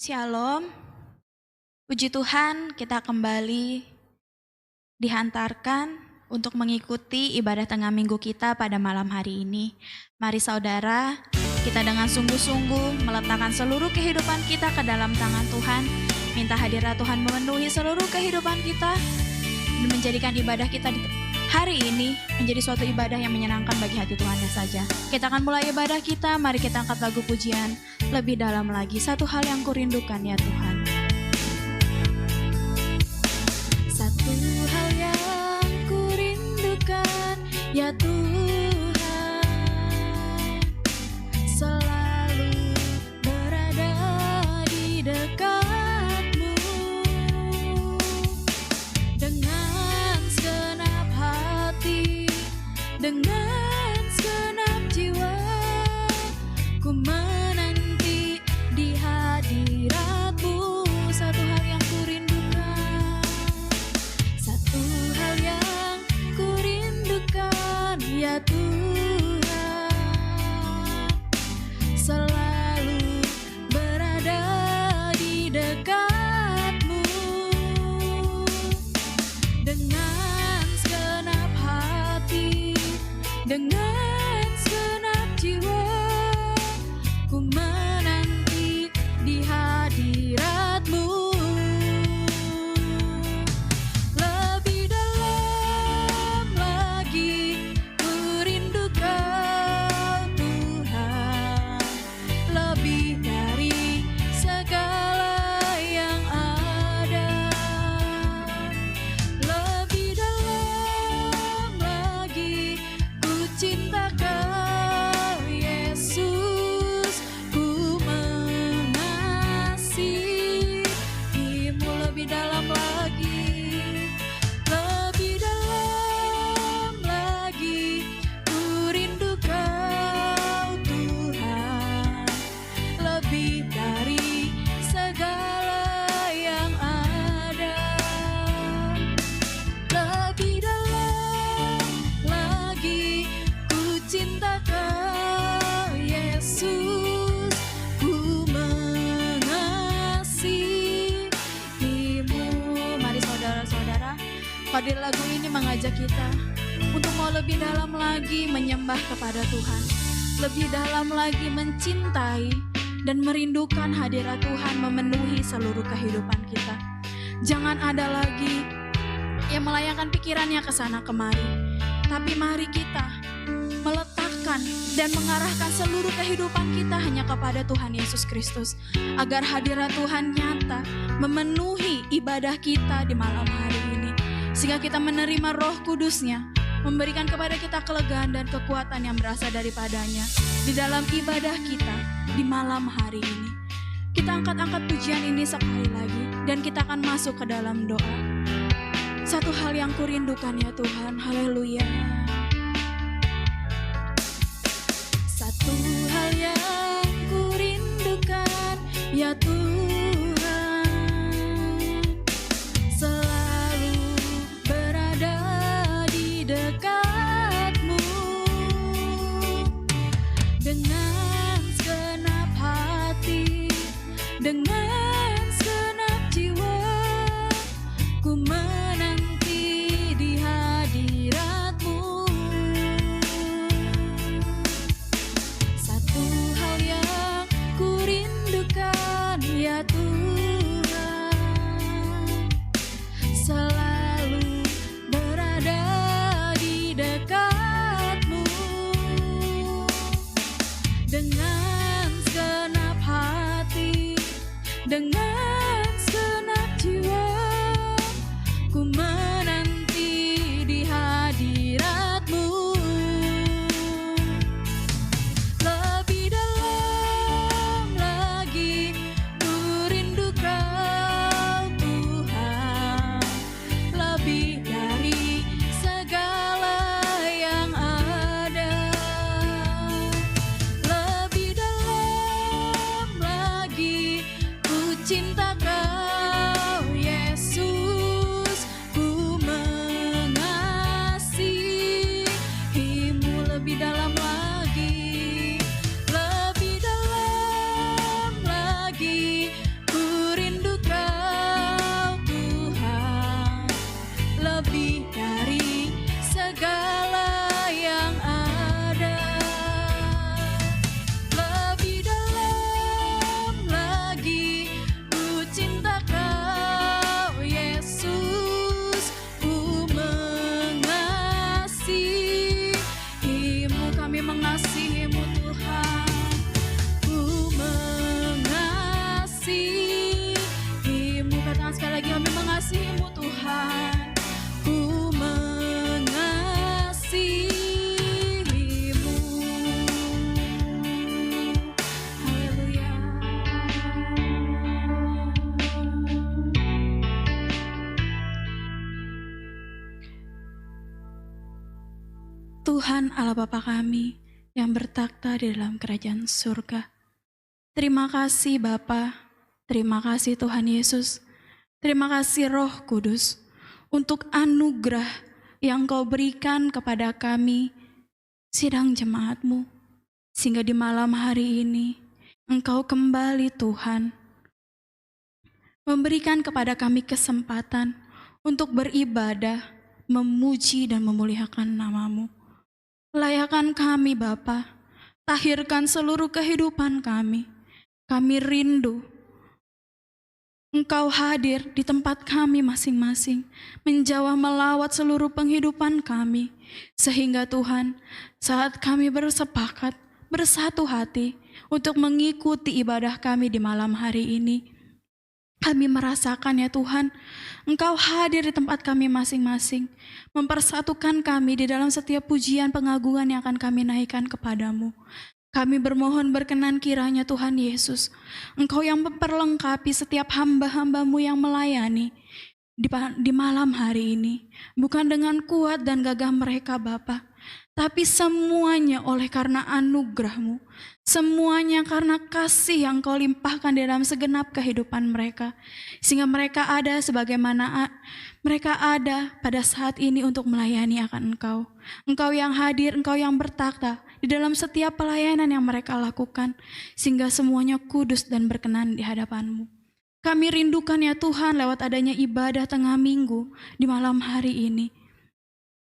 Shalom, puji Tuhan kita kembali dihantarkan untuk mengikuti ibadah tengah minggu kita pada malam hari ini. Mari saudara, kita dengan sungguh-sungguh meletakkan seluruh kehidupan kita ke dalam tangan Tuhan. Minta hadirat Tuhan memenuhi seluruh kehidupan kita dan menjadikan ibadah kita di hari ini menjadi suatu ibadah yang menyenangkan bagi hati Tuhan saja. Kita akan mulai ibadah kita, mari kita angkat lagu pujian lebih dalam lagi. Satu hal yang kurindukan ya Tuhan. Satu hal yang kurindukan ya Tuhan, selalu berada di dekat-Mu dengan segenap hati, dengan segenap jiwa, ku menanti di hadirat-Mu. Satu hal yang kurindukan, satu hal yang kurindukan ya Tuhan, selalu berada di dekat-Mu dengan segenap hati, dengan segenap jiwa, ku menanti di hadirat-Mu. Lebih dalam lagi ku rindu Kau Tuhan, lebih dari segala yang ada. Lebih dalam lagi ku cinta Kau Yesus, ku mengasihi-Mu. Lebih dalam lagi, lebih dalam lagi ku rindu Kau Tuhan, lebih dari segala yang ada. Lebih dalam lagi ku cinta Kau Yesus, ku mengasihi-Mu. Mari saudara-saudara, pada lagu ini mengajak kita untuk mau lebih dalam lagi menyembah kepada Tuhan, lebih dalam lagi mencintai dan merindukan hadirat Tuhan memenuhi seluruh kehidupan kita. Jangan ada lagi yang melayangkan pikirannya ke sana kemari, tapi mari kita meletakkan dan mengarahkan seluruh kehidupan kita hanya kepada Tuhan Yesus Kristus, agar hadirat Tuhan nyata memenuhi ibadah kita di malam hari ini, sehingga kita menerima Roh Kudus-Nya, memberikan kepada kita kelegaan dan kekuatan yang berasal daripadanya di dalam ibadah kita di malam hari ini. Kita angkat-angkat pujian ini sekali lagi dan kita akan masuk ke dalam doa. Satu hal yang kurindukan ya Tuhan, haleluya. Satu hal yang kurindukan ya Tuhan, selalu berada di dekat-Mu dengan segenap hati, dengan segenap jiwa, ku menanti di hadirat-Mu. Satu hal yang kurindukan ya Tuhan, selalu berada di dekat-Mu Tuhan Allah Bapa kami yang bertakhta di dalam kerajaan surga. Terima kasih Bapa, terima kasih Tuhan Yesus, terima kasih Roh Kudus untuk anugerah yang Kau berikan kepada kami, sidang jemaat-Mu, sehingga di malam hari ini Engkau kembali Tuhan, memberikan kepada kami kesempatan untuk beribadah, memuji dan memuliakan nama-Mu. Layakan kami Bapa, tahirkan seluruh kehidupan kami. Kami rindu Engkau hadir di tempat kami masing-masing, menjawab melawat seluruh penghidupan kami. Sehingga Tuhan, saat kami bersepakat, bersatu hati untuk mengikuti ibadah kami di malam hari ini, kami merasakan ya Tuhan, Engkau hadir di tempat kami masing-masing, mempersatukan kami di dalam setiap pujian pengagungan yang akan kami naikkan kepadamu. Kami bermohon berkenan kiranya Tuhan Yesus, Engkau yang memperlengkapi setiap hamba-hamba-Mu yang melayani di malam hari ini. Bukan dengan kuat dan gagah mereka Bapa, tapi semuanya oleh karena anugerah-Mu. Semuanya karena kasih yang Kau limpahkan di dalam segenap kehidupan mereka. Sehingga mereka ada sebagaimana mereka ada pada saat ini untuk melayani akan Engkau. Engkau yang hadir, Engkau yang bertakhta di dalam setiap pelayanan yang mereka lakukan, sehingga semuanya kudus dan berkenan di hadapan-Mu. Kami rindukan ya Tuhan lewat adanya ibadah tengah minggu di malam hari ini.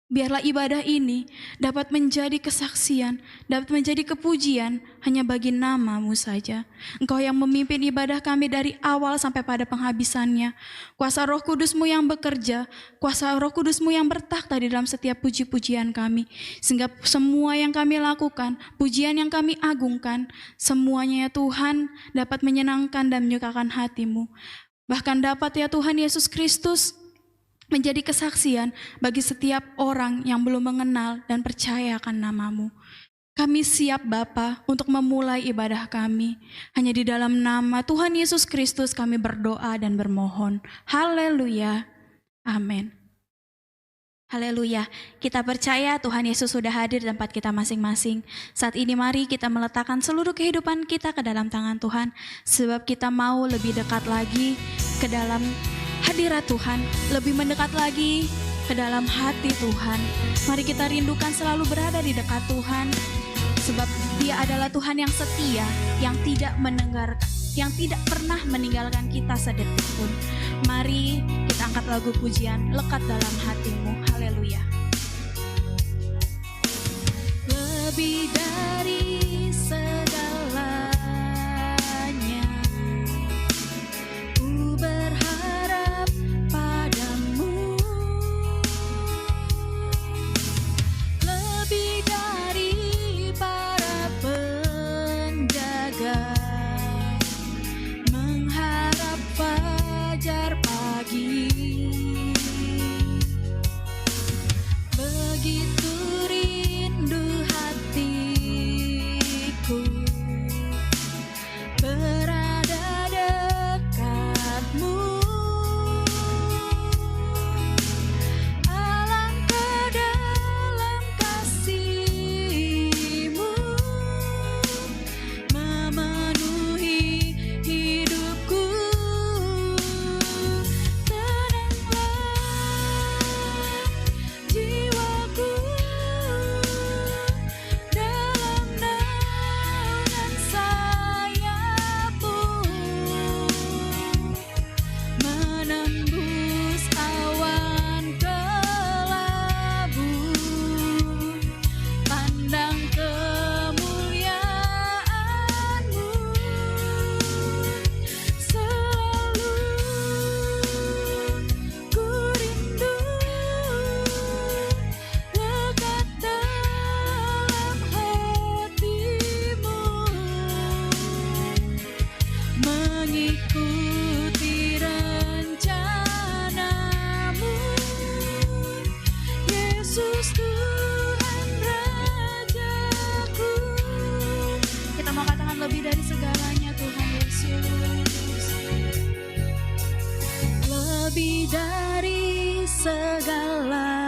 Biarlah ibadah ini dapat menjadi kesaksian, dapat menjadi kepujian hanya bagi nama-Mu saja. Engkau yang memimpin ibadah kami dari awal sampai pada penghabisannya. Kuasa Roh Kudus-Mu yang bekerja, kuasa Roh Kudus-Mu yang bertakhta di dalam setiap puji-pujian kami. Sehingga semua yang kami lakukan, pujian yang kami agungkan, semuanya ya Tuhan dapat menyenangkan dan menyukakan hati-Mu. Bahkan dapat ya Tuhan Yesus Kristus menjadi kesaksian bagi setiap orang yang belum mengenal dan percaya akan nama-Mu. Kami siap Bapa untuk memulai ibadah kami. Hanya di dalam nama Tuhan Yesus Kristus kami berdoa dan bermohon. Haleluya. Amin. Haleluya. Kita percaya Tuhan Yesus sudah hadir di tempat kita masing-masing. Saat ini mari kita meletakkan seluruh kehidupan kita ke dalam tangan Tuhan. Sebab kita mau lebih dekat lagi ke dalam hadirat Tuhan, lebih mendekat lagi ke dalam hati Tuhan. Mari kita rindukan selalu berada di dekat Tuhan, sebab Dia adalah Tuhan yang setia, yang tidak mendengarkan, yang tidak pernah meninggalkan kita sedetik pun. Mari kita angkat lagu pujian, lekat dalam hatimu. Haleluya. Lebih dari segalanya, ku berharap padamu. Lebih dari para penjaga, mengharap fajar pagi. Begitu rindu hatiku berada dekatmu. Alangkah dalam kasih-Mu memenuhi hidupku. Tenanglah jiwaku dalam naungan sayap-Mu, menembus awan kelabu, pandang kemuliaan-Mu. Selalu ku rindu lekat dalam hati-Mu, mengikuti rencana-Mu. Yesus Tuhan Rajaku. Kita mau katakan lebih dari segalanya Tuhan Yesus. Lebih dari segalanya,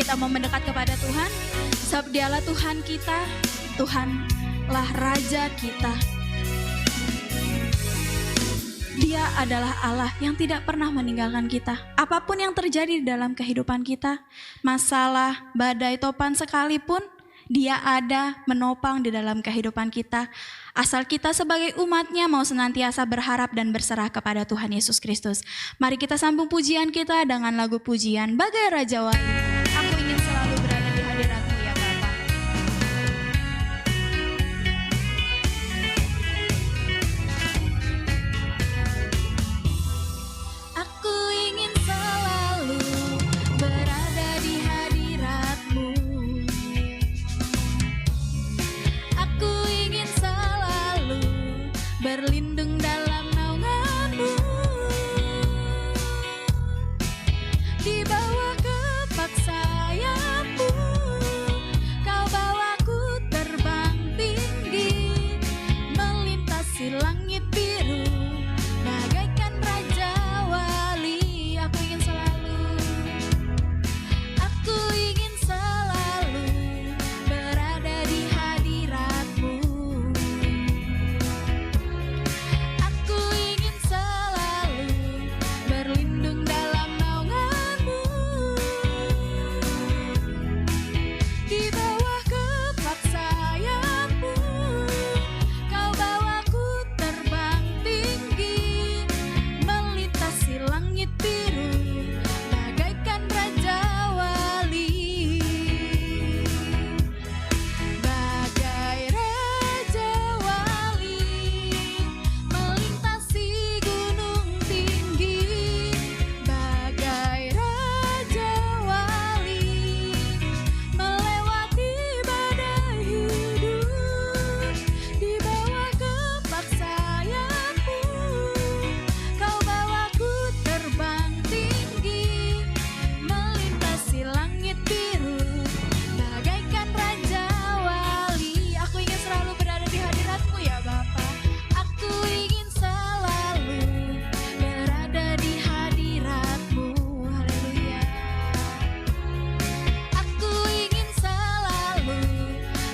kita mau mendekat kepada Tuhan? Sebab Dialah Tuhan kita, Tuhanlah Raja kita. Dia adalah Allah yang tidak pernah meninggalkan kita. Apapun yang terjadi di dalam kehidupan kita, masalah, badai, topan sekalipun, Dia ada menopang di dalam kehidupan kita. Asal kita sebagai umatnya mau senantiasa berharap dan berserah kepada Tuhan Yesus Kristus. Mari kita sambung pujian kita dengan lagu pujian Bagai Raja Wali. Aku ingin selalu berada di hadirat-Mu ya Bapa. Aku ingin selalu berada di hadirat-Mu. Aku ingin selalu berlindung dalam naungan-Mu. Di bawah kepak sayap-Mu, Kau bawaku terbang tinggi, melintasi langit biru, bagaikan Raja Wali. Aku ingin selalu berada di hadirat-Mu. Aku ingin selalu berlindung dalam naungan-Mu. Di bawah kepak sayap-Mu, Kau bawaku terbang tinggi, melintasi langit biru, bagaikan Raja Wali. Bagai Raja Wali, melintasi gunung tinggi. Bagai Raja Wali, melewati badai hidup. Di bawah kepak sayap-Mu, Kau bawaku terbang tinggi, melintasi langit biru, bagaikan Raja Wali. Aku ingin selalu berada di hadirat-Mu ya Bapa. Aku ingin selalu berada di hadirat-Mu. Haleluya. Aku ingin selalu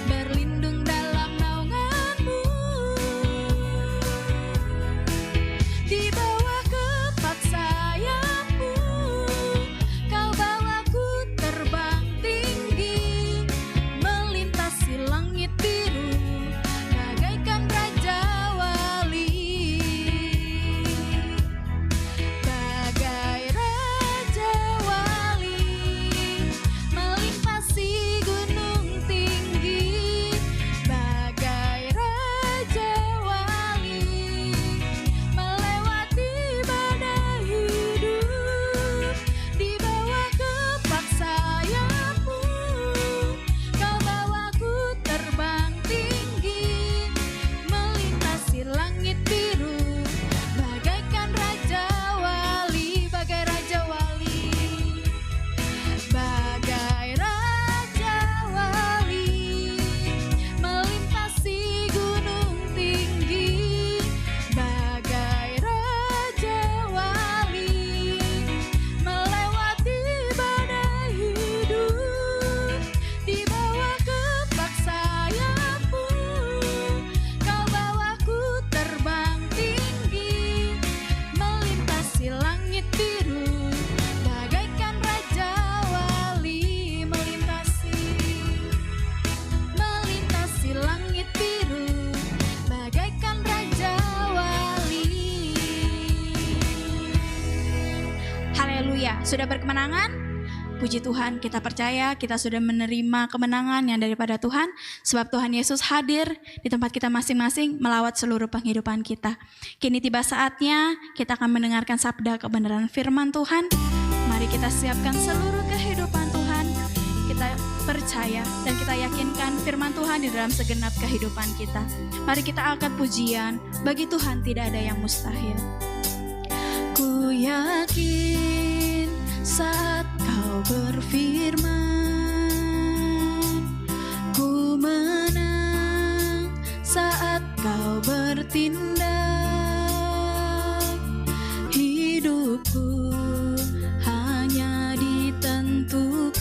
berlindung dalam naungan-Mu. Di bawah kepak sayap-Mu, Kau bawaku terbang tinggi, melintasi langit biru, bagaikan Raja Wali. Bagai Raja Wali, melintasi gunung tinggi. Bagai Raja Wali, melewati badai hidup. Di bawah kepak sayap-Mu, Kau bawaku terbang tinggi, melintasi langit biru, bagaikan Raja Wali. Bagai Raja Wali, bagai Raja Wali, melintasi gunung tinggi. Bagai Raja Wali, melewati badai hidup. Di bawah kepak sayap-Mu, Kau bawaku terbang tinggi, melintasi langit biru, bagaikan Raja Wali. Melintasi langit biru, bagaikan Raja Wali. Haleluya. Sudah berkemenangan? Puji Tuhan, kita percaya kita sudah menerima kemenangan yang daripada Tuhan, sebab Tuhan Yesus hadir di tempat kita masing-masing melawat seluruh penghidupan kita. Kini tiba saatnya kita akan mendengarkan sabda kebenaran firman Tuhan. Mari kita siapkan seluruh kehidupan Tuhan. Kita percaya dan kita yakinkan firman Tuhan di dalam segenap kehidupan kita. Mari kita angkat pujian, bagi Tuhan tidak ada yang mustahil. Ku yakin saat Kau berfirman, ku menang saat Kau bertindak. Hidupku hanya ditentukan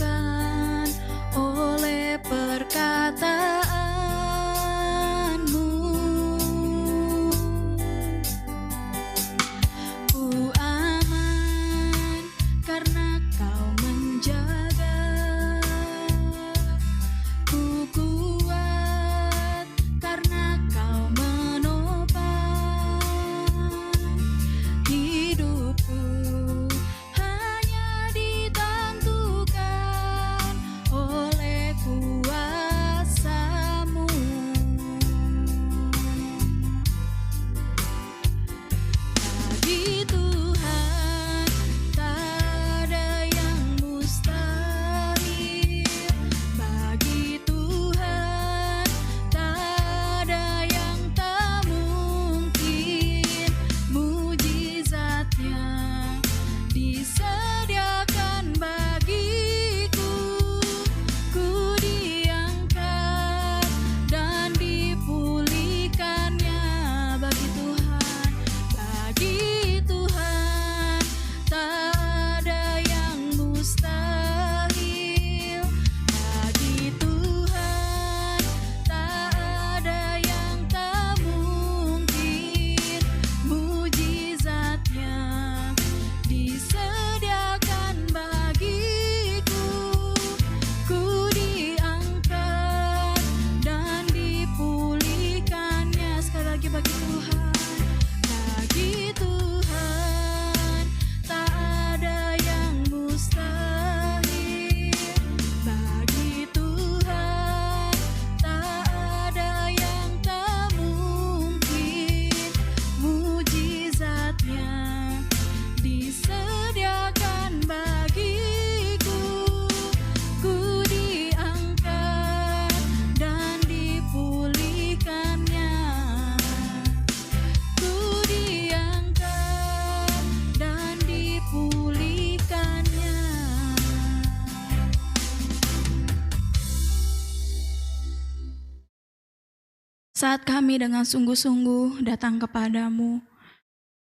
Saat kami dengan sungguh-sungguh datang kepadamu,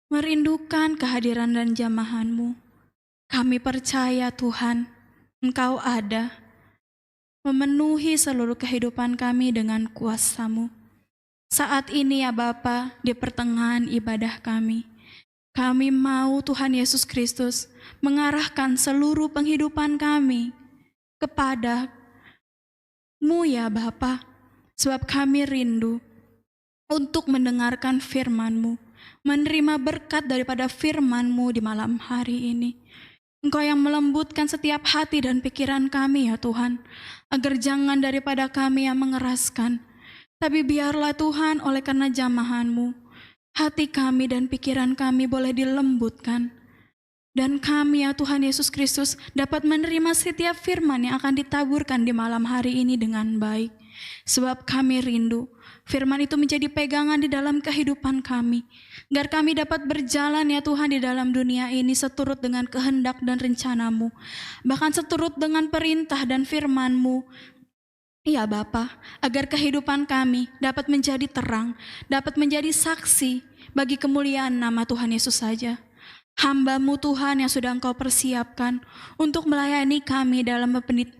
merindukan kehadiran dan jamahan-Mu, kami percaya Tuhan, Engkau ada, memenuhi seluruh kehidupan kami dengan kuasa-Mu. Saat ini ya Bapa, di pertengahan ibadah kami mau Tuhan Yesus Kristus mengarahkan seluruh penghidupan kami kepada-Mu ya Bapa, sebab kami rindu untuk mendengarkan firman-Mu, menerima berkat daripada firman-Mu di malam hari ini. Engkau yang melembutkan setiap hati dan pikiran kami ya Tuhan, agar jangan daripada kami yang mengeraskan, tapi biarlah Tuhan oleh karena jamahan-Mu, hati kami dan pikiran kami boleh dilembutkan. Dan kami ya Tuhan Yesus Kristus dapat menerima setiap firman yang akan ditaburkan di malam hari ini dengan baik. Sebab kami rindu firman itu menjadi pegangan di dalam kehidupan kami, agar kami dapat berjalan ya Tuhan di dalam dunia ini seturut dengan kehendak dan rencana-Mu, bahkan seturut dengan perintah dan firman-Mu. Ya Bapa, agar kehidupan kami dapat menjadi terang, dapat menjadi saksi bagi kemuliaan nama Tuhan Yesus saja. Hamba-Mu Tuhan yang sudah Engkau persiapkan untuk melayani kami dalam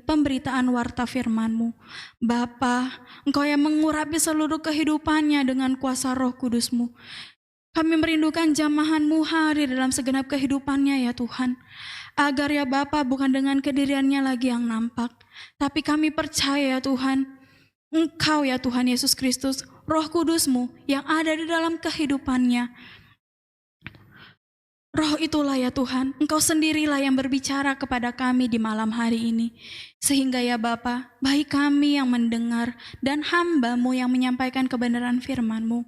pemberitaan warta firman-Mu. Bapa, Engkau yang mengurapi seluruh kehidupannya dengan kuasa Roh Kudus-Mu. Kami merindukan jamahan-Mu hadir dalam segenap kehidupannya ya Tuhan. Agar ya Bapa bukan dengan kediriannya lagi yang nampak, tapi kami percaya ya Tuhan, Engkau ya Tuhan Yesus Kristus, Roh Kudus-Mu yang ada di dalam kehidupannya. Roh itulah ya Tuhan, Engkau sendirilah yang berbicara kepada kami di malam hari ini. Sehingga ya Bapa, baik kami yang mendengar dan hamba-Mu yang menyampaikan kebenaran firman-Mu,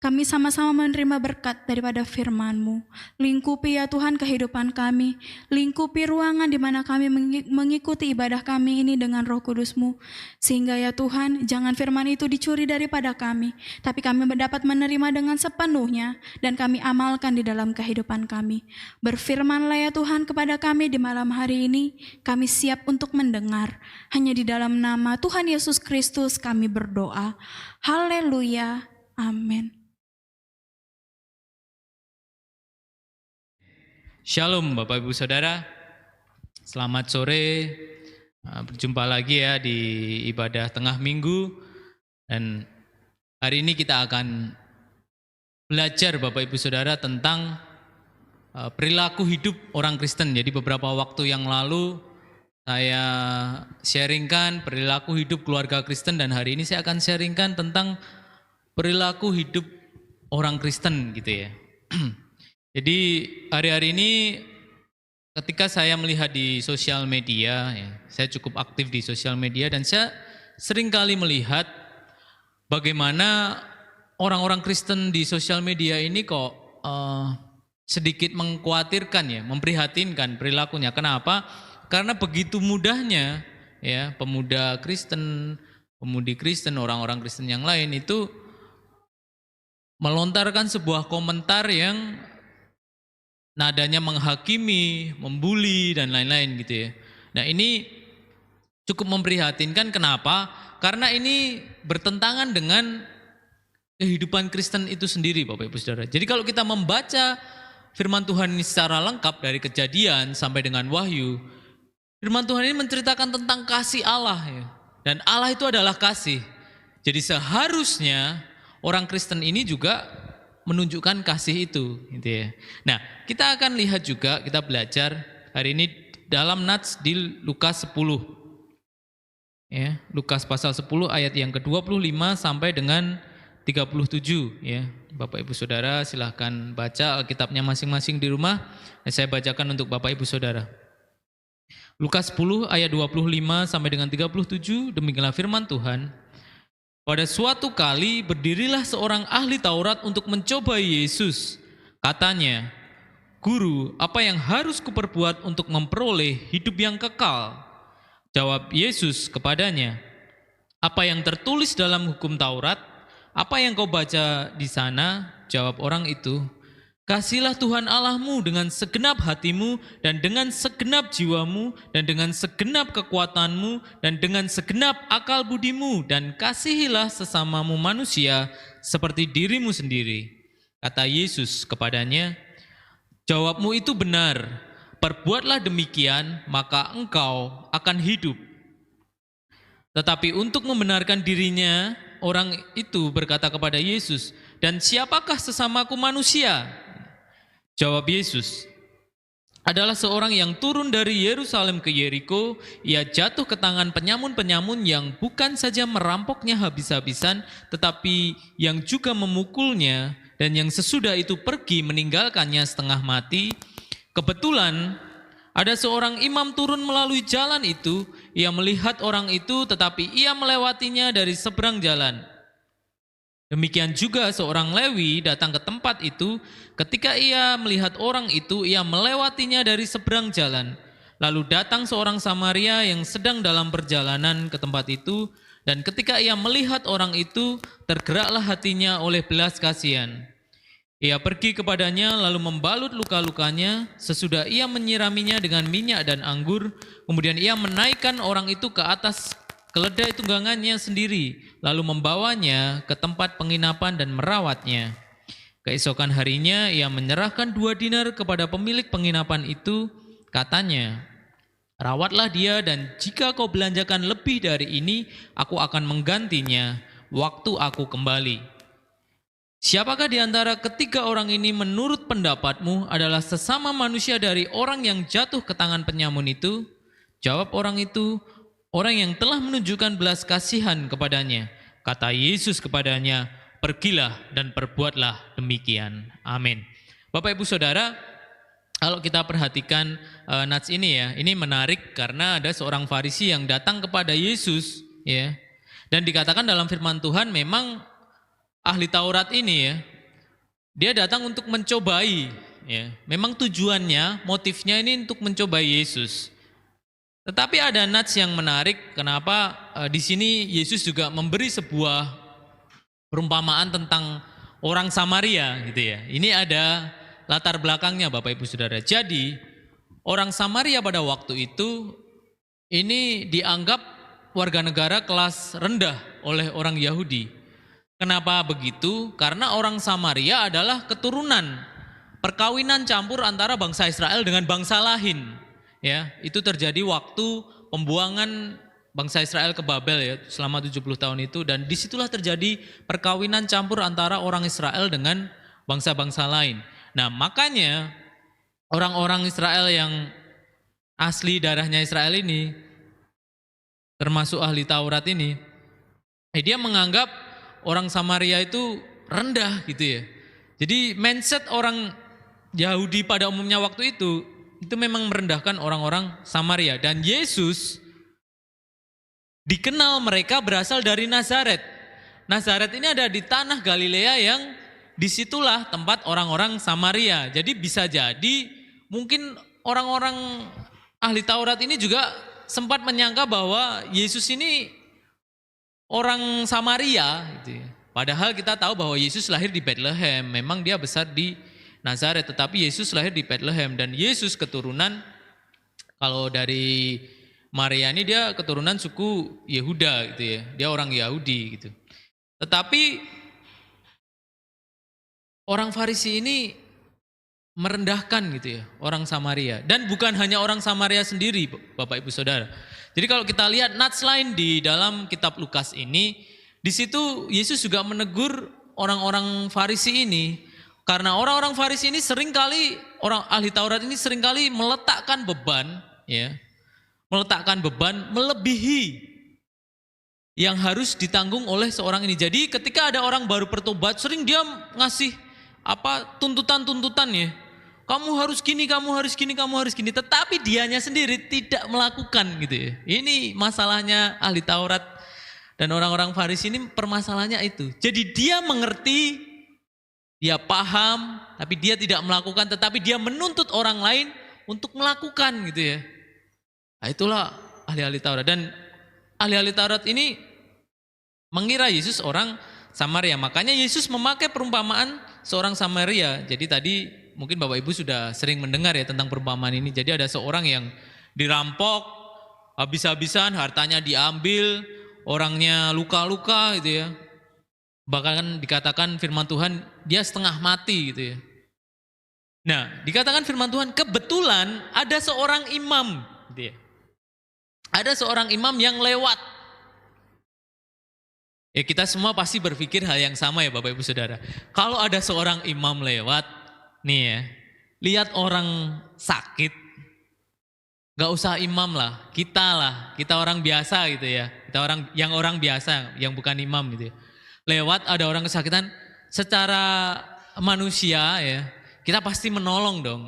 kami sama-sama menerima berkat daripada firman-Mu. Lingkupi ya Tuhan kehidupan kami, lingkupi ruangan di mana kami mengikuti ibadah kami ini dengan Roh Kudus-Mu. Sehingga ya Tuhan, jangan firman itu dicuri daripada kami, tapi kami mendapat menerima dengan sepenuhnya dan kami amalkan di dalam kehidupan kami. Berfirmanlah ya Tuhan kepada kami di malam hari ini, kami siap untuk mendengar. Hanya di dalam nama Tuhan Yesus Kristus kami berdoa. Haleluya. Amin. Shalom Bapak Ibu Saudara. Selamat sore. Berjumpa lagi ya di ibadah tengah minggu. Dan hari ini kita akan belajar Bapak Ibu Saudara tentang perilaku hidup orang Kristen. Jadi beberapa waktu yang lalu saya sharingkan perilaku hidup keluarga Kristen, dan hari ini saya akan sharingkan tentang perilaku hidup orang Kristen gitu ya. Jadi hari-hari ini ketika saya melihat di sosial media, ya, saya cukup aktif di sosial media dan saya seringkali melihat bagaimana orang-orang Kristen di sosial media ini kok sedikit mengkhawatirkan ya, memprihatinkan perilakunya. Kenapa? Karena begitu mudahnya ya pemuda Kristen, pemudi Kristen, orang-orang Kristen yang lain itu melontarkan sebuah komentar yang nadanya menghakimi, membuli dan lain-lain gitu ya. Nah, ini cukup memprihatinkan. Kenapa? Karena ini bertentangan dengan kehidupan Kristen itu sendiri Bapak Ibu Saudara. Jadi kalau kita membaca firman Tuhan ini secara lengkap dari Kejadian sampai dengan Wahyu, firman Tuhan ini menceritakan tentang kasih Allah ya. Dan Allah itu adalah kasih. Jadi seharusnya orang Kristen ini juga menunjukkan kasih itu gitu ya. Nah, kita akan lihat juga, kita belajar hari ini dalam nats di Lukas 10. Ya, Lukas pasal 10 ayat yang ke-25 sampai dengan 37 ya. Bapak Ibu Saudara silahkan baca Alkitabnya masing-masing di rumah. Saya bacakan untuk Bapak Ibu Saudara. Lukas 10 ayat 25 sampai dengan 37, demikianlah firman Tuhan. Pada suatu kali berdirilah seorang ahli Taurat untuk mencobai Yesus. Katanya, "Guru, apa yang harus kuperbuat untuk memperoleh hidup yang kekal?" Jawab Yesus kepadanya, "Apa yang tertulis dalam hukum Taurat? Apa yang kau baca di sana?" Jawab orang itu, Kasihilah Tuhan Allahmu dengan segenap hatimu dan dengan segenap jiwamu dan dengan segenap kekuatanmu dan dengan segenap akal budimu, dan kasihilah sesamamu manusia seperti dirimu sendiri. Kata Yesus kepadanya, jawabmu itu benar, perbuatlah demikian maka engkau akan hidup. Tetapi untuk membenarkan dirinya, orang itu berkata kepada Yesus, dan siapakah sesamaku manusia? Jawab Yesus, adalah seorang yang turun dari Yerusalem ke Yeriko. Ia jatuh ke tangan penyamun-penyamun yang bukan saja merampoknya habis-habisan, tetapi yang juga memukulnya, dan yang sesudah itu pergi meninggalkannya setengah mati. Kebetulan ada seorang imam turun melalui jalan itu. Ia melihat orang itu, tetapi ia melewatinya dari seberang jalan. Demikian juga seorang Lewi datang ke tempat itu. Ketika ia melihat orang itu, ia melewatinya dari seberang jalan. Lalu datang seorang Samaria yang sedang dalam perjalanan ke tempat itu, dan ketika ia melihat orang itu, tergeraklah hatinya oleh belas kasihan. Ia pergi kepadanya lalu membalut luka-lukanya. Sesudah ia menyiraminya dengan minyak dan anggur, kemudian ia menaikkan orang itu ke atas keledai tunggangannya sendiri, lalu membawanya ke tempat penginapan dan merawatnya. Keesokan harinya ia menyerahkan 2 dinar kepada pemilik penginapan itu. Katanya, rawatlah dia, dan jika kau belanjakan lebih dari ini, aku akan menggantinya waktu aku kembali. Siapakah di antara ketiga orang ini menurut pendapatmu adalah sesama manusia dari orang yang jatuh ke tangan penyamun itu? Jawab orang itu, orang yang telah menunjukkan belas kasihan kepadanya. Kata Yesus kepadanya, pergilah dan perbuatlah demikian. Amin. Bapak Ibu Saudara, kalau kita perhatikan nats ini ya, ini menarik karena ada seorang Farisi yang datang kepada Yesus ya. Dan dikatakan dalam firman Tuhan, memang ahli Taurat ini ya, dia datang untuk mencobai ya. Memang tujuannya, motifnya ini untuk mencobai Yesus. Tetapi ada nats yang menarik, kenapa di sini Yesus juga memberi sebuah perumpamaan tentang orang Samaria gitu ya. Ini ada latar belakangnya Bapak Ibu Saudara. Jadi orang Samaria pada waktu itu ini dianggap warga negara kelas rendah oleh orang Yahudi. Kenapa begitu? Karena orang Samaria adalah keturunan perkawinan campur antara bangsa Israel dengan bangsa lain. Ya, itu terjadi waktu pembuangan bangsa Israel ke Babel ya, selama 70 tahun itu, dan disitulah terjadi perkawinan campur antara orang Israel dengan bangsa-bangsa lain. Nah, makanya orang-orang Israel yang asli darahnya Israel ini, termasuk ahli Taurat ini, dia menganggap orang Samaria itu rendah gitu ya. Jadi mindset orang Yahudi pada umumnya waktu itu memang merendahkan orang-orang Samaria. Dan Yesus dikenal mereka berasal dari Nazaret. Nazaret ini ada di tanah Galilea yang disitulah tempat orang-orang Samaria. Jadi bisa jadi mungkin orang-orang ahli Taurat ini juga sempat menyangka bahwa Yesus ini orang Samaria gitu ya. Padahal kita tahu bahwa Yesus lahir di Bethlehem. Memang dia besar di Nazaret, tetapi Yesus lahir di Bethlehem, dan Yesus keturunan, kalau dari Maria ini dia keturunan suku Yehuda gitu ya. Dia orang Yahudi gitu. Tetapi orang Farisi ini merendahkan gitu ya orang Samaria, dan bukan hanya orang Samaria sendiri Bapak Ibu Saudara. Jadi kalau kita lihat nats lain di dalam kitab Lukas ini, di situ Yesus juga menegur orang-orang Farisi ini. Karena orang-orang Farisi ini seringkali, orang ahli Taurat ini seringkali meletakkan beban, ya, meletakkan beban melebihi yang harus ditanggung oleh seorang ini. Jadi ketika ada orang baru bertobat, sering dia ngasih tuntutan-tuntutan ya. Kamu harus gini, kamu harus gini, kamu harus gini. Tetapi dianya sendiri tidak melakukan gitu ya. Ini masalahnya ahli Taurat dan orang-orang Farisi ini, permasalahannya itu. Jadi dia mengerti, dia paham, tapi dia tidak melakukan, tetapi dia menuntut orang lain untuk melakukan gitu ya. Nah, itulah ahli-ahli Taurat. Dan ahli-ahli Taurat ini mengira Yesus orang Samaria. Makanya Yesus memakai perumpamaan seorang Samaria. Jadi tadi mungkin Bapak Ibu sudah sering mendengar ya tentang perumpamaan ini. Jadi ada seorang yang dirampok, habis-habisan, hartanya diambil, orangnya luka-luka gitu ya. Bahkan dikatakan firman Tuhan dia setengah mati gitu ya. Nah, dikatakan firman Tuhan kebetulan ada seorang imam gitu ya. Ada seorang imam yang lewat. Ya kita semua pasti berpikir hal yang sama ya Bapak Ibu Saudara. Kalau ada seorang imam lewat, nih ya, lihat orang sakit, gak usah imam lah, kita orang biasa gitu ya. Kita orang biasa, yang bukan imam gitu ya. Lewat ada orang kesakitan, secara manusia ya, kita pasti menolong dong.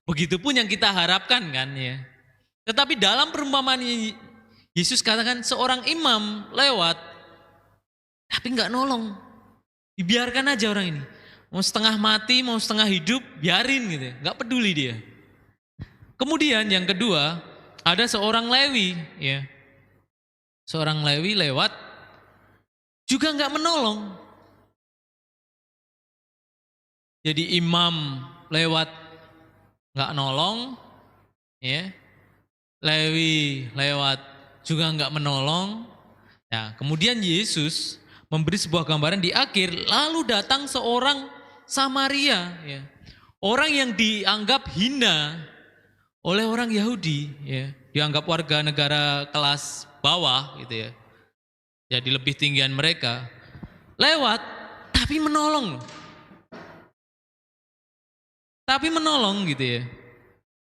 Begitupun yang kita harapkan kan ya. Tetapi dalam perumpamaan ini, Yesus katakan seorang imam lewat, tapi nggak nolong. Dibiarkan aja orang ini. Mau setengah mati, mau setengah hidup, biarin gitu. Nggak peduli dia. Kemudian yang kedua, ada seorang Lewi. Ya. Seorang Lewi lewat, juga nggak menolong. Jadi imam lewat nggak nolong, ya. Lewi lewat juga nggak menolong. Nah, kemudian Yesus memberi sebuah gambaran di akhir, lalu datang seorang Samaria, ya. Orang yang dianggap hina oleh orang Yahudi, ya. Dianggap warga negara kelas bawah gitu ya. Jadi lebih tinggian mereka. Lewat tapi menolong. Tapi menolong gitu ya.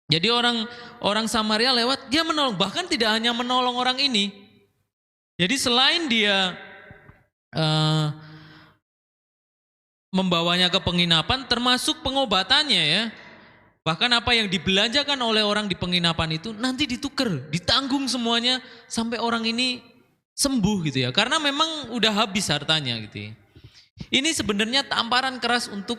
Jadi orang Samaria lewat, dia menolong. Bahkan tidak hanya menolong orang ini. Jadi selain dia membawanya ke penginapan, termasuk pengobatannya ya. Bahkan apa yang dibelanjakan oleh orang di penginapan itu nanti ditukar, ditanggung semuanya sampai orang ini sembuh gitu ya. Karena memang udah habis hartanya gitu ya. Ini sebenarnya tamparan keras untuk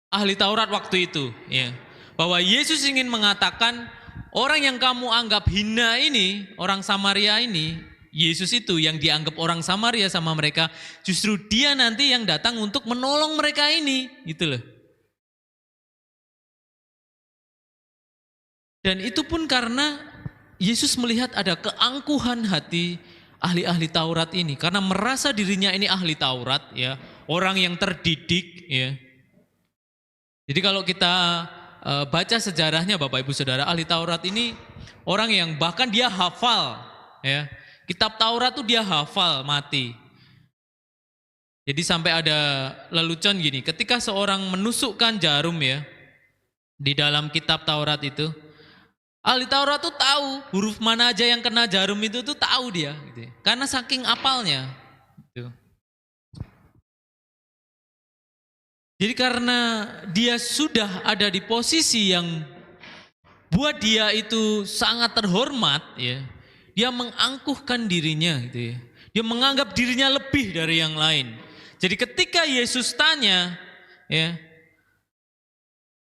ahli Taurat waktu itu ya. Bahwa Yesus ingin mengatakan orang yang kamu anggap hina ini, orang Samaria ini, Yesus itu yang dianggap orang Samaria sama mereka, justru dia nanti yang datang untuk menolong mereka ini, gitu loh. Dan itu pun karena Yesus melihat ada keangkuhan hati ahli-ahli Taurat ini, karena merasa dirinya ini ahli Taurat ya, orang yang terdidik ya. Jadi kalau kita baca sejarahnya Bapak Ibu Saudara, ahli Taurat ini orang yang bahkan dia hafal ya. Kitab Taurat tuh dia hafal mati. Jadi sampai ada lelucon gini, ketika seorang menusukkan jarum ya di dalam kitab Taurat itu, ahli Taurat tuh tahu huruf mana aja yang kena jarum itu tuh tahu dia gitu. Karena saking apalnya gitu. Jadi karena dia sudah ada di posisi yang buat dia itu sangat terhormat ya, dia mengangkuhkan dirinya gitu ya. Dia menganggap dirinya lebih dari yang lain. Jadi ketika Yesus tanya ya,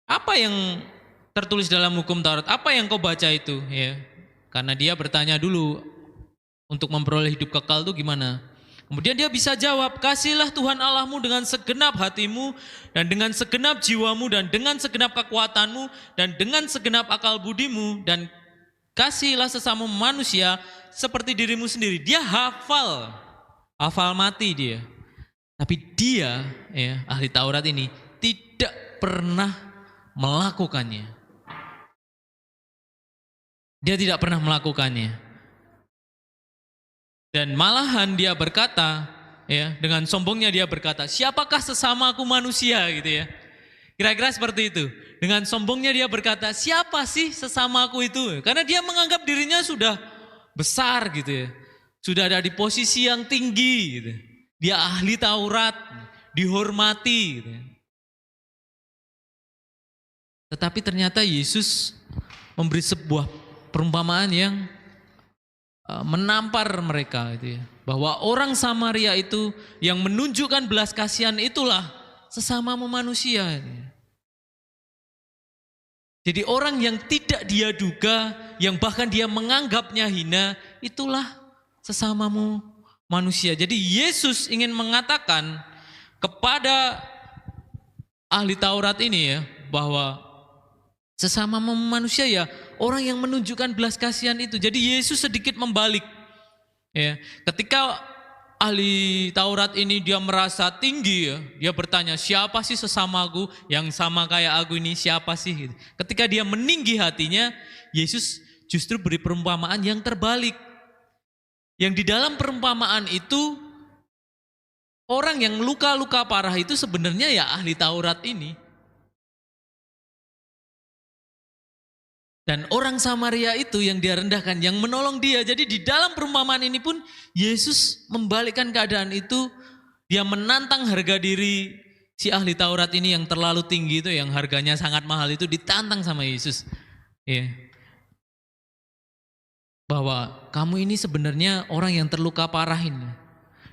apa yang tertulis dalam hukum Taurat? Apa yang kau baca itu ya? Karena dia bertanya dulu untuk memperoleh hidup kekal itu gimana? Kemudian dia bisa jawab, kasihlah Tuhan Allahmu dengan segenap hatimu dan dengan segenap jiwamu dan dengan segenap kekuatanmu dan dengan segenap akal budimu dan kasihlah sesama manusia seperti dirimu sendiri. Dia hafal mati dia. Tapi dia ya, ahli Taurat ini tidak pernah melakukannya. Dia tidak pernah melakukannya. Dan malahan dia berkata, ya, dengan sombongnya dia berkata, siapakah sesamaku manusia gitu ya. Kira-kira seperti itu. Dengan sombongnya dia berkata, siapa sih sesamaku itu? Karena dia menganggap dirinya sudah besar gitu ya. Sudah ada di posisi yang tinggi gitu. Dia ahli Taurat, dihormati gitu. Tetapi ternyata Yesus memberi sebuah perumpamaan yang menampar mereka gitu ya. Bahwa orang Samaria itu yang menunjukkan belas kasihan itulah sesamamu manusia. Jadi orang yang tidak dia duga, yang bahkan dia menganggapnya hina, itulah sesamamu manusia. Jadi Yesus ingin mengatakan kepada ahli Taurat ini ya, bahwa sesama manusia ya orang yang menunjukkan belas kasihan itu. Jadi Yesus sedikit membalik. Ya, ketika ahli Taurat ini dia merasa tinggi ya, dia bertanya, siapa sih sesamaku yang sama kayak aku ini, siapa sih? Gitu. Ketika dia meninggi hatinya, Yesus justru beri perumpamaan yang terbalik. Yang di dalam perumpamaan itu, orang yang luka-luka parah itu sebenarnya ya ahli Taurat ini. Dan orang Samaria itu yang dia rendahkan, yang menolong dia. Jadi di dalam perumpamaan ini pun Yesus membalikkan keadaan itu. Dia menantang harga diri si ahli Taurat ini yang terlalu tinggi itu, yang harganya sangat mahal itu, ditantang sama Yesus. Ya. Bahwa kamu ini sebenarnya orang yang terluka parah ini.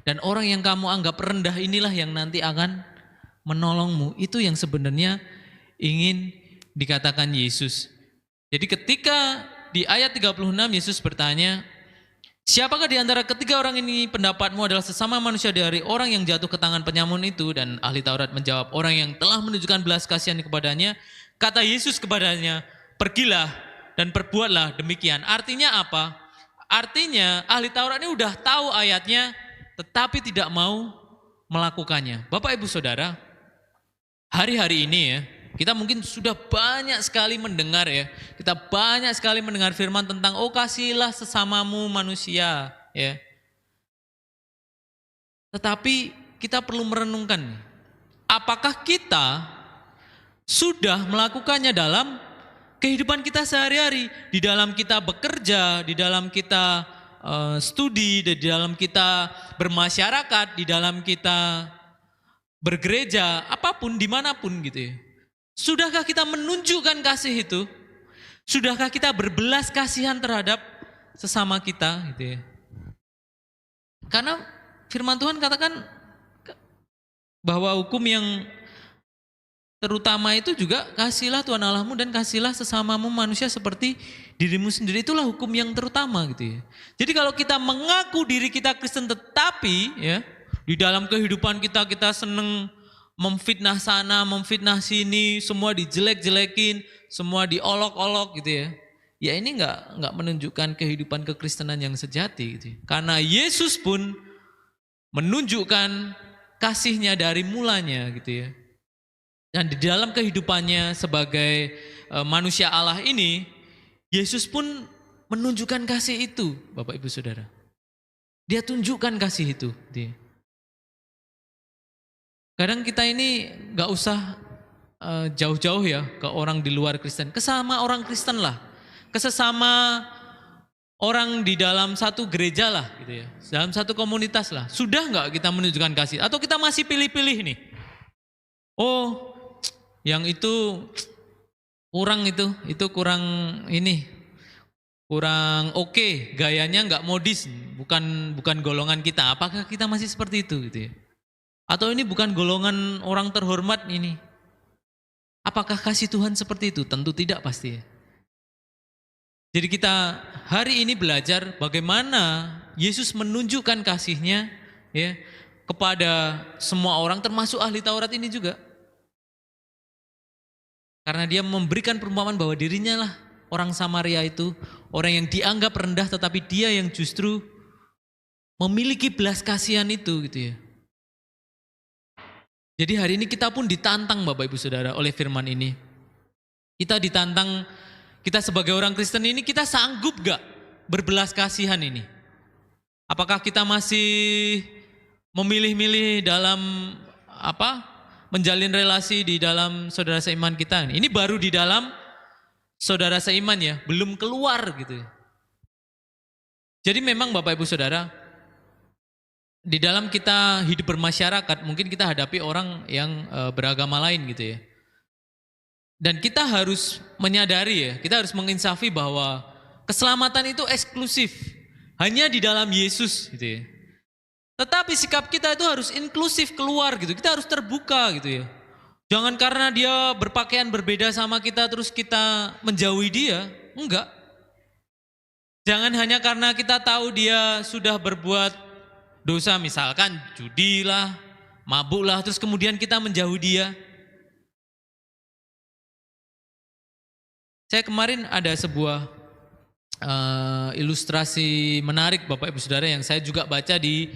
Dan orang yang kamu anggap rendah inilah yang nanti akan menolongmu. Itu yang sebenarnya ingin dikatakan Yesus. Jadi ketika di ayat 36 Yesus bertanya, siapakah di antara ketiga orang ini pendapatmu adalah sesama manusia dari orang yang jatuh ke tangan penyamun itu? Dan ahli Taurat menjawab, orang yang telah menunjukkan belas kasihan kepadanya. Kata Yesus kepadanya, pergilah dan perbuatlah demikian. Artinya apa? Artinya ahli Taurat ini udah tahu ayatnya, tetapi tidak mau melakukannya. Bapak Ibu Saudara, hari-hari ini ya, kita mungkin sudah banyak sekali mendengar ya, kita banyak sekali mendengar firman tentang kasihilah sesamamu manusia ya. Tetapi kita perlu merenungkan, apakah kita sudah melakukannya dalam kehidupan kita sehari-hari, di dalam kita bekerja, di dalam kita studi, di dalam kita bermasyarakat, di dalam kita bergereja, apapun, dimanapun gitu ya. Sudahkah kita menunjukkan kasih itu? Sudahkah kita berbelas kasihan terhadap sesama kita gitu ya? Karena firman Tuhan katakan bahwa hukum yang terutama itu juga kasihilah Tuhan Allahmu dan kasihilah sesamamu manusia seperti dirimu sendiri. Itulah hukum yang terutama gitu ya. Jadi kalau kita mengaku diri kita Kristen tetapi ya di dalam kehidupan kita seneng memfitnah sana, memfitnah sini, semua dijelek-jelekin, semua diolok-olok gitu ya. Ya ini enggak menunjukkan kehidupan kekristenan yang sejati gitu ya. Karena Yesus pun menunjukkan kasihnya dari mulanya gitu ya. Dan di dalam kehidupannya sebagai manusia Allah ini, Yesus pun menunjukkan kasih itu, Bapak Ibu Saudara. Dia tunjukkan kasih itu gitu ya. Kadang kita ini gak usah jauh-jauh ya ke orang di luar Kristen. Kesama orang Kristen lah. Kesesama orang di dalam satu gereja lah gitu ya. Dalam satu komunitas lah. Sudah gak kita menunjukkan kasih? Atau kita masih pilih-pilih nih? Oh yang itu kurang kurang ini. Kurang oke, gayanya gak modis. Bukan golongan kita. Apakah kita masih seperti itu gitu ya? Atau ini bukan golongan orang terhormat ini. Apakah kasih Tuhan seperti itu? Tentu tidak pasti ya. Jadi kita hari ini belajar bagaimana Yesus menunjukkan kasihnya ya kepada semua orang termasuk ahli Taurat ini juga. Karena dia memberikan perumpamaan bahwa dirinya lah orang Samaria itu, orang yang dianggap rendah tetapi dia yang justru memiliki belas kasihan itu gitu ya. Jadi hari ini kita pun ditantang Bapak Ibu Saudara oleh firman ini. Kita ditantang, kita sebagai orang Kristen ini kita sanggup gak berbelas kasihan ini? Apakah kita masih memilih-milih dalam menjalin relasi di dalam saudara seiman kita? Ini baru di dalam saudara seiman ya, belum keluar gitu. Jadi memang Bapak Ibu Saudara, di dalam kita hidup bermasyarakat, mungkin kita hadapi orang yang beragama lain gitu ya. Dan kita harus menyadari ya, kita harus menginsafi bahwa keselamatan itu eksklusif. Hanya di dalam Yesus gitu ya. Tetapi sikap kita itu harus inklusif keluar gitu, kita harus terbuka gitu ya. Jangan karena dia berpakaian berbeda sama kita terus kita menjauhi dia, enggak. Jangan hanya karena kita tahu dia sudah berbuat dosa misalkan judi lah, mabuk lah, terus kemudian kita menjauhi dia. Saya kemarin ada sebuah ilustrasi menarik Bapak Ibu Saudara yang saya juga baca di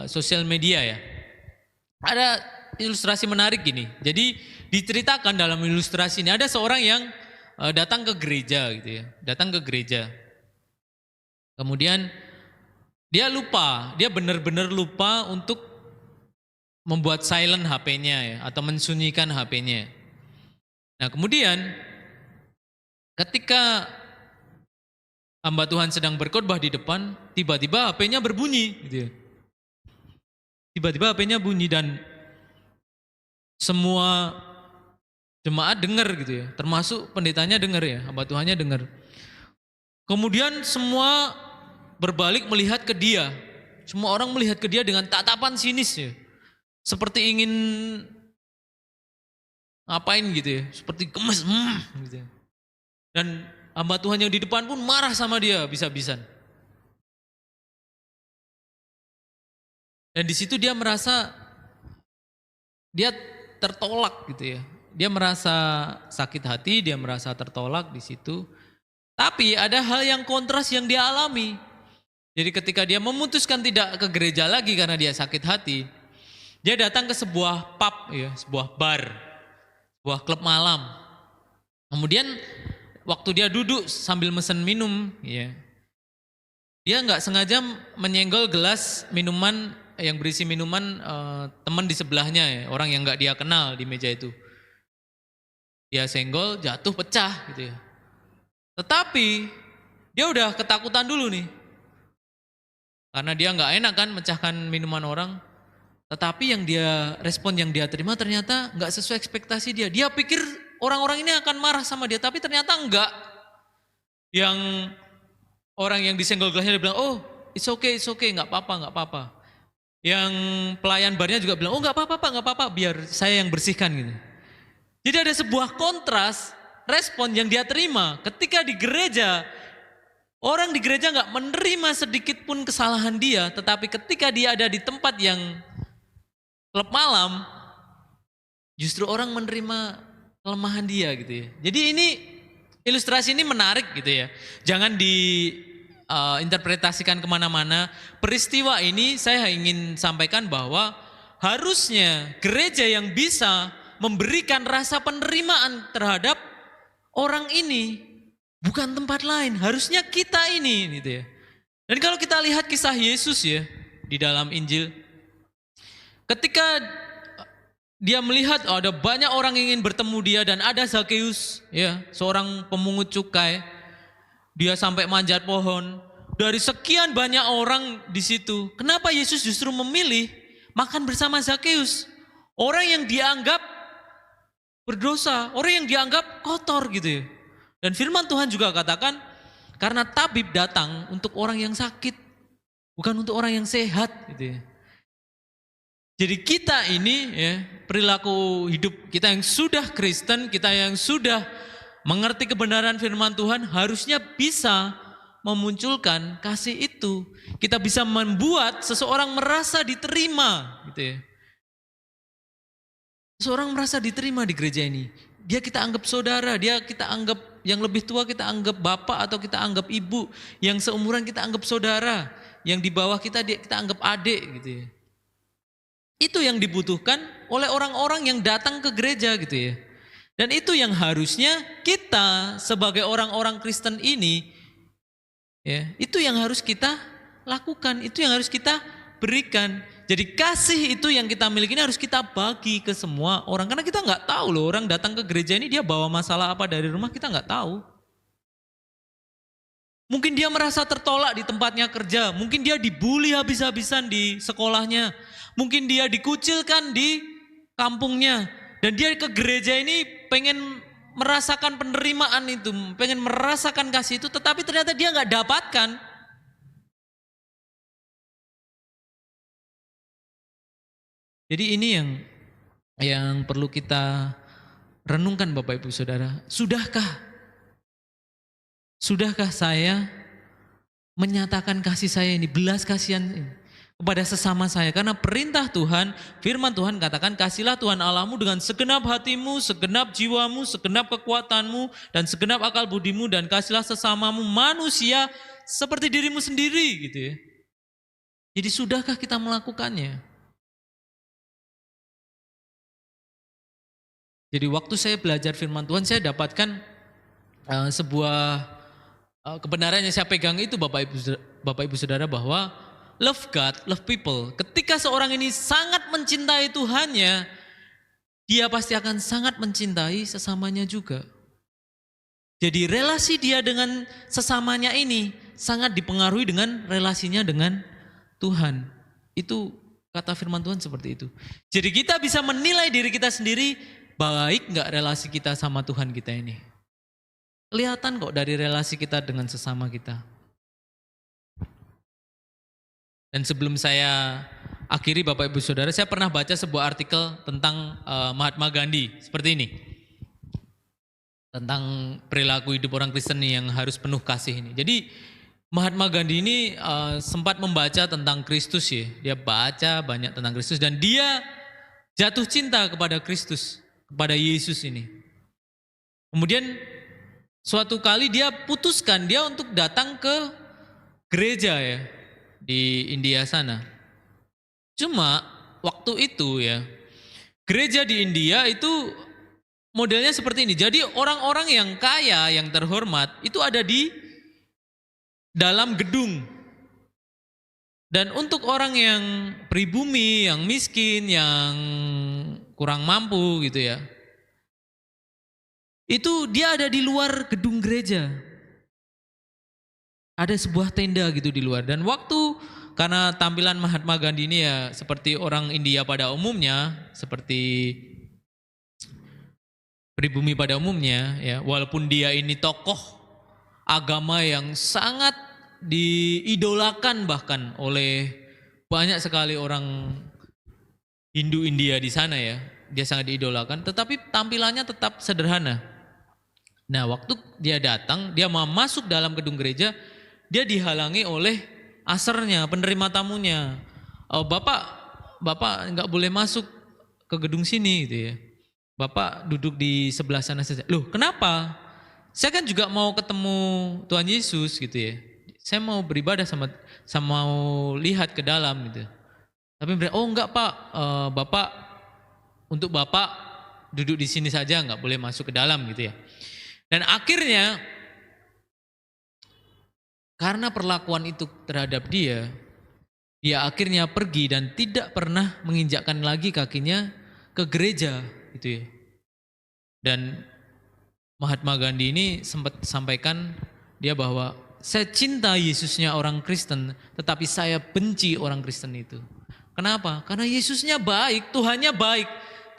sosial media ya. Ada ilustrasi menarik gini. Jadi diceritakan dalam ilustrasi ini ada seorang yang datang ke gereja gitu ya. Datang ke gereja. Kemudian dia benar-benar lupa untuk membuat silent HP-nya ya, atau mensunyikan HP-nya. Nah kemudian ketika hamba Tuhan sedang berkhotbah di depan, tiba-tiba HP-nya berbunyi gitu ya. Tiba-tiba HP-nya bunyi dan semua jemaat dengar gitu ya, termasuk pendetanya dengar ya, hamba Tuhannya dengar. Kemudian semua berbalik melihat ke dia. Semua orang melihat ke dia dengan tatapan sinis ya. Seperti ingin ngapain gitu ya, seperti gemes gitu ya. Dan hamba Tuhan yang di depan pun marah sama dia habis-habisan. Dan di situ dia merasa dia tertolak gitu ya. Dia merasa sakit hati, dia merasa tertolak di situ. Tapi ada hal yang kontras yang dia alami. Jadi ketika dia memutuskan tidak ke gereja lagi karena dia sakit hati, dia datang ke sebuah pub ya, sebuah bar, sebuah klub malam. Kemudian waktu dia duduk sambil mesen minum, ya, dia nggak sengaja menyenggol gelas minuman yang berisi minuman teman di sebelahnya ya, orang yang nggak dia kenal di meja itu. Dia senggol, jatuh, pecah gitu ya. Tetapi dia udah ketakutan dulu nih, karena dia nggak enak kan mecahkan minuman orang. Tetapi respon yang dia terima ternyata nggak sesuai ekspektasi dia. Dia pikir orang-orang ini akan marah sama dia, tapi ternyata enggak. Yang orang yang disenggol gelasnya dia bilang, oh it's okay, nggak apa-apa. Yang pelayan barnya juga bilang, oh nggak apa-apa, biar saya yang bersihkan gitu. Jadi ada sebuah kontras respon yang dia terima ketika di gereja. Orang di gereja nggak menerima sedikit pun kesalahan dia, tetapi ketika dia ada di tempat yang klub malam, justru orang menerima kelemahan dia gitu ya. Jadi ini ilustrasi ini menarik gitu ya. Jangan diinterpretasikan kemana-mana. Peristiwa ini saya ingin sampaikan bahwa harusnya gereja yang bisa memberikan rasa penerimaan terhadap orang ini, bukan tempat lain. Harusnya kita ini gitu ya. Dan kalau kita lihat kisah Yesus ya di dalam Injil, ketika dia melihat ada banyak orang yang ingin bertemu dia dan ada Zakheus ya, seorang pemungut cukai. Dia sampai manjat pohon. Dari sekian banyak orang di situ, kenapa Yesus justru memilih makan bersama Zakheus? Orang yang dianggap berdosa, orang yang dianggap kotor gitu ya. Dan firman Tuhan juga katakan, karena tabib datang untuk orang yang sakit, bukan untuk orang yang sehat gitu ya. Jadi kita ini ya, perilaku hidup kita yang sudah Kristen, kita yang sudah mengerti kebenaran firman Tuhan harusnya bisa memunculkan kasih itu. Kita bisa membuat seseorang merasa diterima gitu ya. Seseorang merasa diterima di gereja ini. Dia kita anggap saudara, dia kita anggap yang lebih tua kita anggap bapak atau kita anggap ibu, yang seumuran kita anggap saudara, yang di bawah kita anggap adik gitu ya. Itu yang dibutuhkan oleh orang-orang yang datang ke gereja gitu ya. Dan itu yang harusnya kita sebagai orang-orang Kristen ini ya, itu yang harus kita lakukan, itu yang harus kita berikan. Jadi kasih itu yang kita miliki ini harus kita bagi ke semua orang. Karena kita nggak tahu loh, orang datang ke gereja ini dia bawa masalah apa dari rumah, kita nggak tahu. Mungkin dia merasa tertolak di tempatnya kerja, mungkin dia dibully habis-habisan di sekolahnya, mungkin dia dikucilkan di kampungnya, dan dia ke gereja ini pengen merasakan penerimaan itu, pengen merasakan kasih itu, tetapi ternyata dia nggak dapatkan. Jadi ini yang perlu kita renungkan Bapak Ibu Saudara. Sudahkah saya menyatakan kasih saya ini, belas kasihan ini? kepada sesama saya. Karena perintah Tuhan, firman Tuhan katakan, kasihlah Tuhan Allahmu dengan segenap hatimu, segenap jiwamu, segenap kekuatanmu, dan segenap akal budimu, dan kasihlah sesamamu manusia seperti dirimu sendiri, gitu ya. Jadi sudahkah kita melakukannya? Jadi waktu saya belajar firman Tuhan, saya dapatkan sebuah kebenaran yang saya pegang itu Bapak Ibu Saudara, bahwa love God, love people. Ketika seorang ini sangat mencintai Tuhannya, dia pasti akan sangat mencintai sesamanya juga. Jadi relasi dia dengan sesamanya ini sangat dipengaruhi dengan relasinya dengan Tuhan. Itu kata firman Tuhan seperti itu. Jadi kita bisa menilai diri kita sendiri, baik nggak relasi kita sama Tuhan kita ini. Kelihatan kok dari relasi kita dengan sesama kita. Dan sebelum saya akhiri Bapak Ibu Saudara, saya pernah baca sebuah artikel tentang Mahatma Gandhi seperti ini. Tentang perilaku hidup orang Kristen yang harus penuh kasih ini. Jadi Mahatma Gandhi ini sempat membaca tentang Kristus ya. Dia baca banyak tentang Kristus dan dia jatuh cinta kepada Kristus, kepada Yesus ini. Kemudian suatu kali dia putuskan dia untuk datang ke gereja ya di India sana. Cuma waktu itu ya, gereja di India itu modelnya seperti ini. Jadi orang-orang yang kaya, yang terhormat itu ada di dalam gedung. Dan untuk orang yang pribumi, yang miskin, yang kurang mampu gitu ya, itu dia ada di luar gedung gereja. Ada sebuah tenda gitu di luar. Dan waktu, karena tampilan Mahatma Gandhi ini ya seperti orang India pada umumnya, seperti pribumi pada umumnya ya, walaupun dia ini tokoh agama yang sangat diidolakan bahkan oleh banyak sekali orang Hindu India di sana ya, dia sangat diidolakan, tetapi tampilannya tetap sederhana. Nah, waktu dia datang, dia mau masuk dalam gedung gereja, dia dihalangi oleh asernya, penerima tamunya. Bapak nggak boleh masuk ke gedung sini gitu ya. Bapak duduk di sebelah sana saja. Loh, kenapa? Saya kan juga mau ketemu Tuhan Yesus gitu ya. Saya mau beribadah sama mau lihat ke dalam gitu. Tapi oh enggak Pak, Bapak untuk Bapak duduk di sini saja, enggak boleh masuk ke dalam gitu ya. Dan akhirnya karena perlakuan itu terhadap dia akhirnya pergi dan tidak pernah menginjakkan lagi kakinya ke gereja gitu ya. Dan Mahatma Gandhi ini sempat sampaikan dia bahwa saya cinta Yesusnya orang Kristen, tetapi saya benci orang Kristen itu. Kenapa? Karena Yesusnya baik, Tuhannya baik,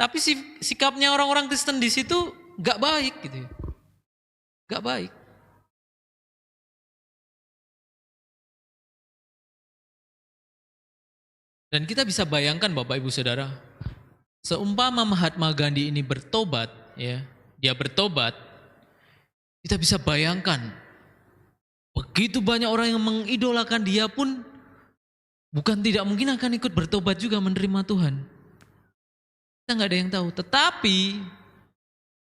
tapi sikapnya orang-orang Kristen di situ gak baik gitu ya. Gak baik. Dan kita bisa bayangkan Bapak Ibu Saudara, seumpama Mahatma Gandhi ini bertobat ya, dia bertobat, kita bisa bayangkan begitu banyak orang yang mengidolakan dia pun bukan tidak mungkin akan ikut bertobat juga menerima Tuhan. Kita nggak ada yang tahu. Tetapi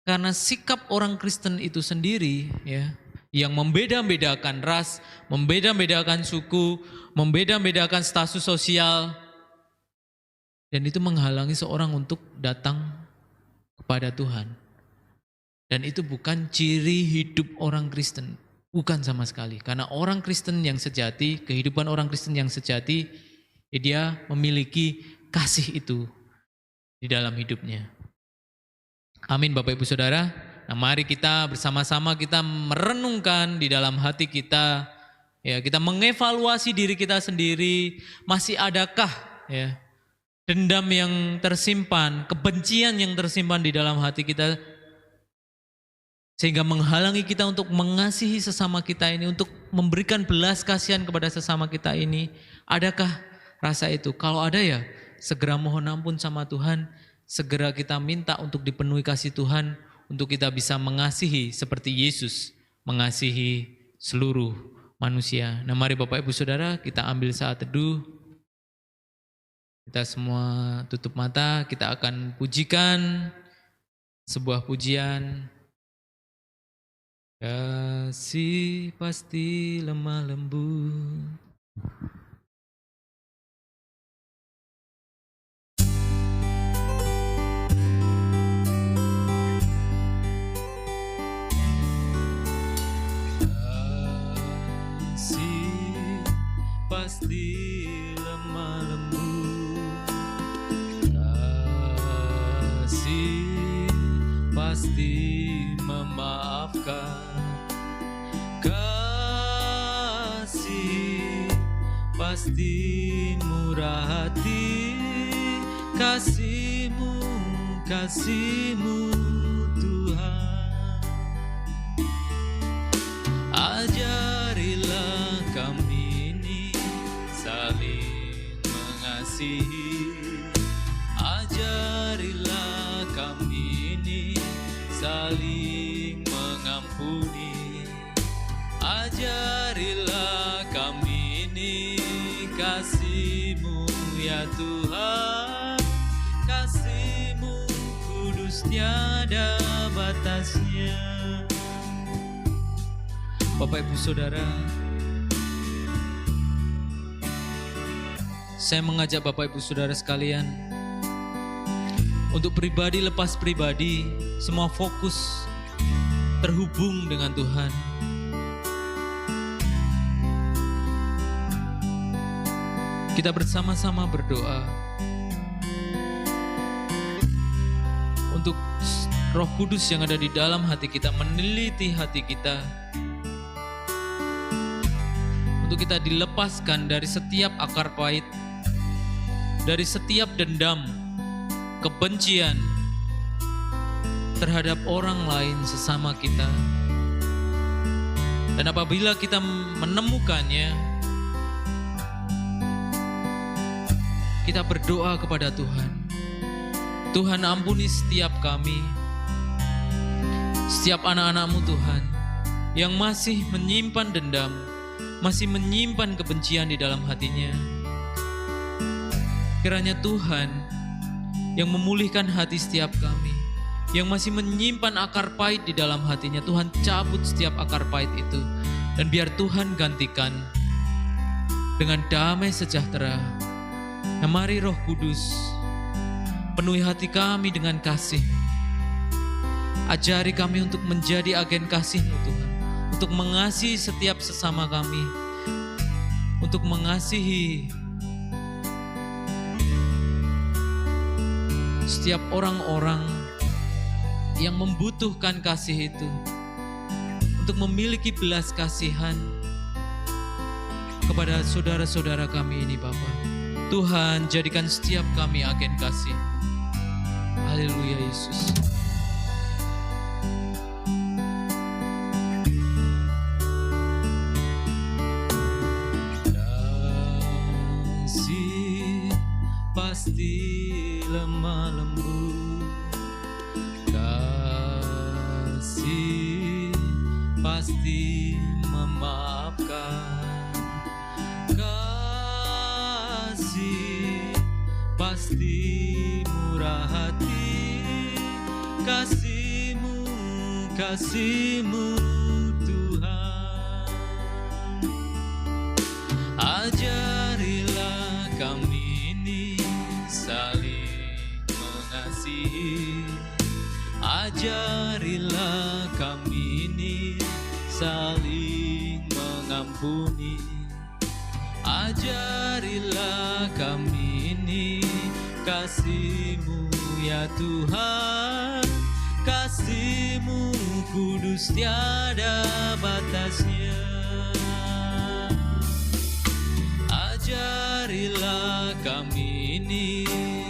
karena sikap orang Kristen itu sendiri ya, yang membeda-bedakan ras, membeda-bedakan suku, membeda-bedakan status sosial, dan itu menghalangi seorang untuk datang kepada Tuhan. Dan itu bukan ciri hidup orang Kristen. Bukan sama sekali. Karena orang Kristen yang sejati, kehidupan orang Kristen yang sejati, dia memiliki kasih itu di dalam hidupnya. Amin Bapak Ibu Saudara. Nah, mari kita bersama-sama kita merenungkan di dalam hati kita, ya, kita mengevaluasi diri kita sendiri, masih adakah ya dendam yang tersimpan, kebencian yang tersimpan di dalam hati kita, sehingga menghalangi kita untuk mengasihi sesama kita ini, untuk memberikan belas kasihan kepada sesama kita ini. Adakah rasa itu? Kalau ada ya, segera mohon ampun sama Tuhan, segera kita minta untuk dipenuhi kasih Tuhan, untuk kita bisa mengasihi seperti Yesus mengasihi seluruh manusia. Nah, mari Bapak Ibu Saudara, kita ambil saat teduh. Kita semua tutup mata, kita akan pujikan sebuah pujian. Kasih pasti lemah lembut. Kasih pasti lemah lembut. Kasih pasti memaafkan. Kasih pasti murah hati. Kasih-Mu, kasih-Mu Tuhan. Ajarilah kami ini saling mengasihi. Ajarilah kami ini saling mengampuni. Ajarilah kami ini kasih-Mu ya Tuhan. Kasih-Mu kudus tiada batasnya. Bapak Ibu Saudara, saya mengajak Bapak Ibu Saudara sekalian untuk pribadi lepas pribadi, semua fokus terhubung dengan Tuhan. Kita bersama-sama berdoa untuk Roh Kudus yang ada di dalam hati kita, meneliti hati kita, untuk kita dilepaskan dari setiap akar pahit, dari setiap dendam, kebencian terhadap orang lain sesama kita. Dan apabila kita menemukannya, kita berdoa kepada Tuhan. Tuhan, ampuni setiap kami, setiap anak-anak-Mu Tuhan, yang masih menyimpan dendam, masih menyimpan kebencian di dalam hatinya. Kiranya Tuhan yang memulihkan hati setiap kami, yang masih menyimpan akar pahit di dalam hatinya, Tuhan cabut setiap akar pahit itu, dan biar Tuhan gantikan dengan damai sejahtera. Nah, mari Roh Kudus penuhi hati kami dengan kasih. Ajari kami untuk menjadi agen kasih-Mu Tuhan, untuk mengasihi setiap sesama kami, untuk mengasihi setiap orang-orang yang membutuhkan kasih itu, untuk memiliki belas kasihan kepada saudara-saudara kami ini Bapa. Tuhan, jadikan setiap kami agen kasih. Haleluya Yesus. Kasih pasti lemah lembut. Kasih pasti memaafkan. Pasti murah hati. Kasih-Mu, kasih-Mu Tuhan. Ajarilah kami ini saling mengasihi. Ajarilah kami ini saling mengampuni. Ajarilah kami ini kasih-Mu ya Tuhan. Kasih-Mu kudus tiada batasnya. Ajarilah kami ini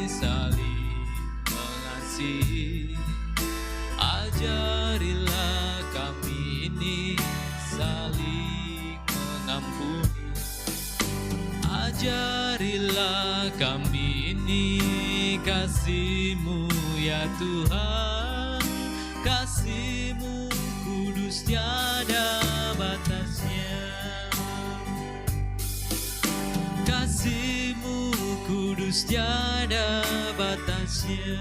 saling mengasihi. Ajarilah kami ini saling mengampuni. Ajarilah kami ini kasih-Mu ya Tuhan. Kasih-Mu kudus tiada batasnya. Kasih-Mu kudus kudus tiada batasnya.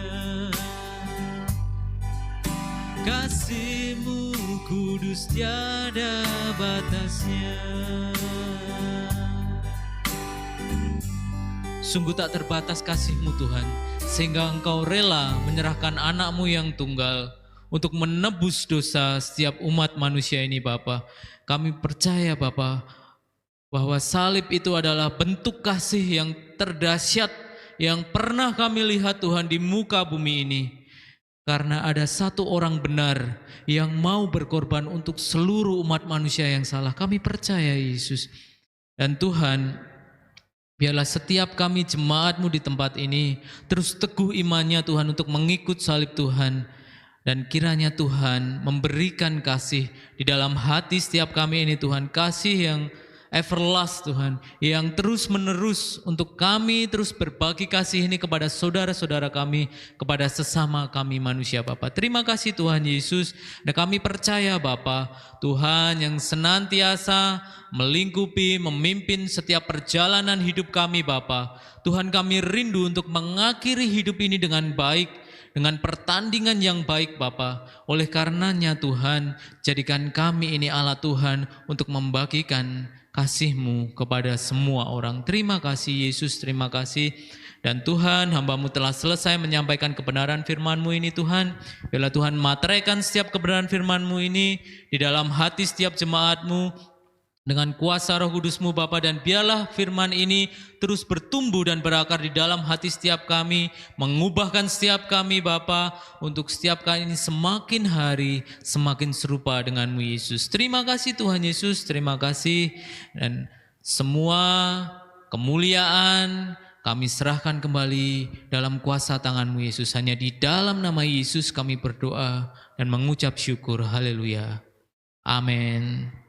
Kasih-Mu kudus tiada batasnya. Sungguh tak terbatas kasih-Mu Tuhan, sehingga Engkau rela menyerahkan anak-Mu yang tunggal untuk menebus dosa setiap umat manusia ini Bapa. Kami percaya Bapa, bahwa salib itu adalah bentuk kasih yang terdahsyat yang pernah kami lihat Tuhan di muka bumi ini. Karena ada satu orang benar yang mau berkorban untuk seluruh umat manusia yang salah. Kami percaya Yesus. Dan Tuhan, biarlah setiap kami jemaat-Mu di tempat ini terus teguh imannya Tuhan untuk mengikut salib Tuhan. Dan kiranya Tuhan memberikan kasih di dalam hati setiap kami ini Tuhan. Kasih yang everlast Tuhan, yang terus menerus untuk kami terus berbagi kasih ini kepada saudara-saudara kami, kepada sesama kami manusia Bapa. Terima kasih Tuhan Yesus, dan kami percaya Bapa, Tuhan yang senantiasa melingkupi, memimpin setiap perjalanan hidup kami Bapa. Tuhan, kami rindu untuk mengakhiri hidup ini dengan baik, dengan pertandingan yang baik Bapa. Oleh karenanya Tuhan, jadikan kami ini alat Tuhan untuk membagikan kasih-Mu kepada semua orang. Terima kasih Yesus, terima kasih. Dan Tuhan, hamba-Mu telah selesai menyampaikan kebenaran firman-Mu ini Tuhan. Biarlah Tuhan materaikan setiap kebenaran firman-Mu ini di dalam hati setiap jemaat-Mu dengan kuasa Roh Kudus-Mu Bapa, dan biarlah firman ini terus bertumbuh dan berakar di dalam hati setiap kami, mengubahkan setiap kami Bapa, untuk setiap kali ini semakin hari semakin serupa dengan-Mu Yesus. Terima kasih Tuhan Yesus, terima kasih, dan semua kemuliaan kami serahkan kembali dalam kuasa tangan-Mu Yesus. Hanya di dalam nama Yesus kami berdoa dan mengucap syukur. Haleluya. Amin.